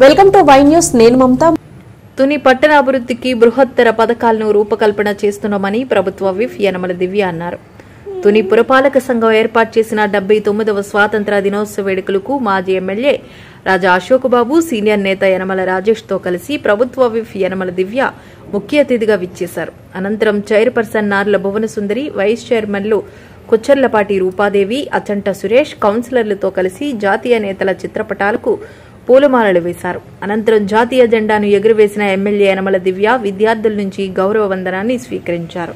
Welcome to Y news. నేను మమత. తుని పట్టణ అభివృద్ధికి బృహత్తర పథకాలను రూపకల్పన చేస్తున్నామని ప్రభుత్వ విప్ యనమల దివ్య అన్నారు. తుని పురపాలక సంఘం ఏర్పాటు చేసిన 79వ స్వాతంత్ర దినోత్సవ వేడుకలకు మాజీ ఎమ్మెల్యే రాజా అశోక్ బాబు, సీనియర్ నేత యనమల రాజేష్ తో కలిసి ప్రభుత్వ విప్ యనమల దివ్య ముఖ్య అతిథిగా విచ్చేశారు. అనంతరం చైర్పర్సన్ నార్ల భువనసుందరి, వైస్ చైర్మన్లు కొచ్చర్లపాటి రూపాదేవి, అచంట సురేష్, కౌన్సిలర్లతో కలిసి జాతీయ నేతల చిత్రపటాలకు పూలమాలలు వేశారు. అనంతరం జాతీయ జెండాను ఎగురవేసిన ఎమ్మెల్యే యనమల దివ్య విద్యార్థుల నుంచి గౌరవ వందనాన్ని స్వీకరించారు.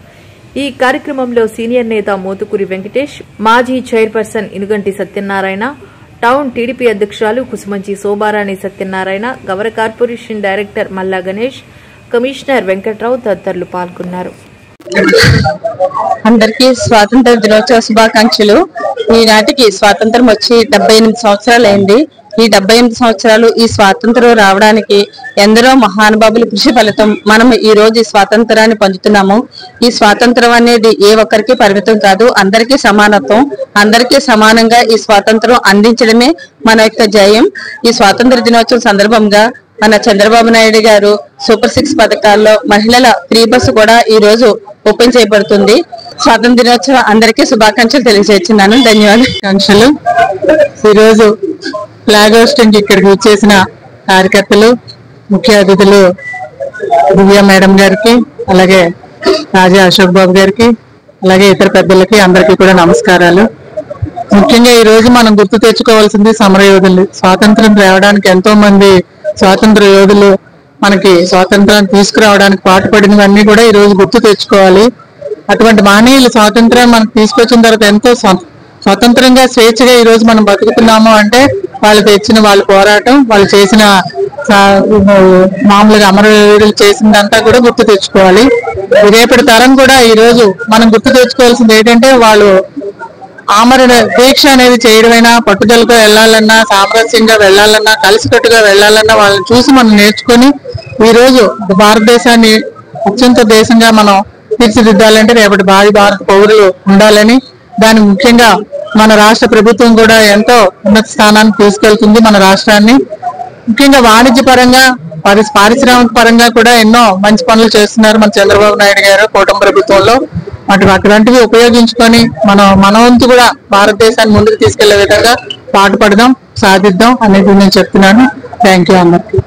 ఈ కార్యక్రమంలో సీనియర్ నేత మోతుకూరి వెంకటేష్, మాజీ chairperson Inuganti Satyanarayana, town TDP అధ్యక్షురాలు కుసుమంచి శోభారాణి సత్యనారాయణ, గవర కార్పొరేషన్ డైరెక్టర్ మల్లా గణేష్, కమిషనర్ వెంకట్రావు తదితరులు పాల్గొన్నారు. అందరికీ స్వాతంత్ర దినోత్సవ శుభాకాంక్షలు. ఈనాటికి స్వాతంత్రం వచ్చి 78 సంవత్సరాలు అయింది. ఈ 78 సంవత్సరాలు ఈ స్వాతంత్రం రావడానికి ఎందరో మహానుభావుల కృషి ఫలితం మనం ఈ రోజు ఈ స్వాతంత్రాన్ని పొందుతున్నాము. ఈ స్వాతంత్రం అనేది ఏ ఒక్కరికి పరిమితం కాదు, అందరికీ సమానత్వం, అందరికీ సమానంగా ఈ స్వాతంత్రం అందించడమే మన యొక్క జయం. ఈ స్వాతంత్ర దినోత్సవం సందర్భంగా మన చంద్రబాబు నాయుడు గారు సూపర్ 6 పథకాల్లో మహిళల ఫ్రీ బస్సు కూడా ఈ రోజు ఓపెన్ చేయబడుతుంది. స్వాతంత్ర దినోత్సవం అందరికీ శుభాకాంక్షలు తెలియజేస్తున్నాను. ధన్యవాదాలు. ఈరోజు ఫ్లాగ్ హోస్టింగ్ ఇక్కడికి వచ్చేసిన కార్యకర్తలు, ముఖ్య అతిథులు దివ్య మేడం గారికి, అలాగే రాజా అశోక్ బాబు గారికి, అలాగే ఇతర పెద్దలకి అందరికీ కూడా నమస్కారాలు. ముఖ్యంగా ఈ రోజు మనం గుర్తు తెచ్చుకోవాల్సింది సమరయోధులు. స్వాతంత్రం తేవడానికి ఎంతో మంది స్వాతంత్ర యోధులు మనకి స్వాతంత్రాన్ని తీసుకురావడానికి పాటుపడినవన్నీ కూడా ఈ రోజు గుర్తు తెచ్చుకోవాలి. అటువంటి మానవులు స్వాతంత్రాన్ని మనకు తీసుకొచ్చిన తర్వాత ఎంతో స్వతంత్రంగా స్వేచ్ఛగా ఈ రోజు మనం బతుకుతున్నాము అంటే వాళ్ళు తెచ్చిన వాళ్ళ పోరాటం, వాళ్ళు చేసిన మామూలుగా అమరవీరులు చేసిందంతా కూడా గుర్తు తెచ్చుకోవాలి. రేపటి తరం కూడా ఈ రోజు మనం గుర్తు తెచ్చుకోవాల్సింది ఏంటంటే వాళ్ళు ఆమరణ దీక్ష అనేది చేయడమైనా, పట్టుదలతో వెళ్లాలన్నా, సామరస్యంగా వెళ్లాలన్నా, కలిసికట్టుగా వెళ్లాలన్నా వాళ్ళని చూసి మనం నేర్చుకొని ఈ రోజు భారతదేశాన్ని అత్యంత దేశంగా మనం తీర్చిదిద్దాలంటే రేపటి భారత పౌరులు ఉండాలని, దాని ముఖ్యంగా మన రాష్ట్ర ప్రభుత్వం కూడా ఎంతో ఉన్నత స్థానాన్ని తీసుకెళ్తుంది. మన రాష్ట్రాన్ని ముఖ్యంగా వాణిజ్య పరంగా, పారిశ్రామిక పరంగా కూడా ఎన్నో మంచి పనులు చేస్తున్నారు మన చంద్రబాబు నాయుడు గారు కూటమి ప్రభుత్వంలో. అటువంటివి ఉపయోగించుకొని మన వంతు కూడా భారతదేశాన్ని ముందుకు తీసుకెళ్లే విధంగా పాటుపడదాం, సాధిద్దాం అనేది నేను చెప్తున్నాను. థ్యాంక్ యూ అందరికీ.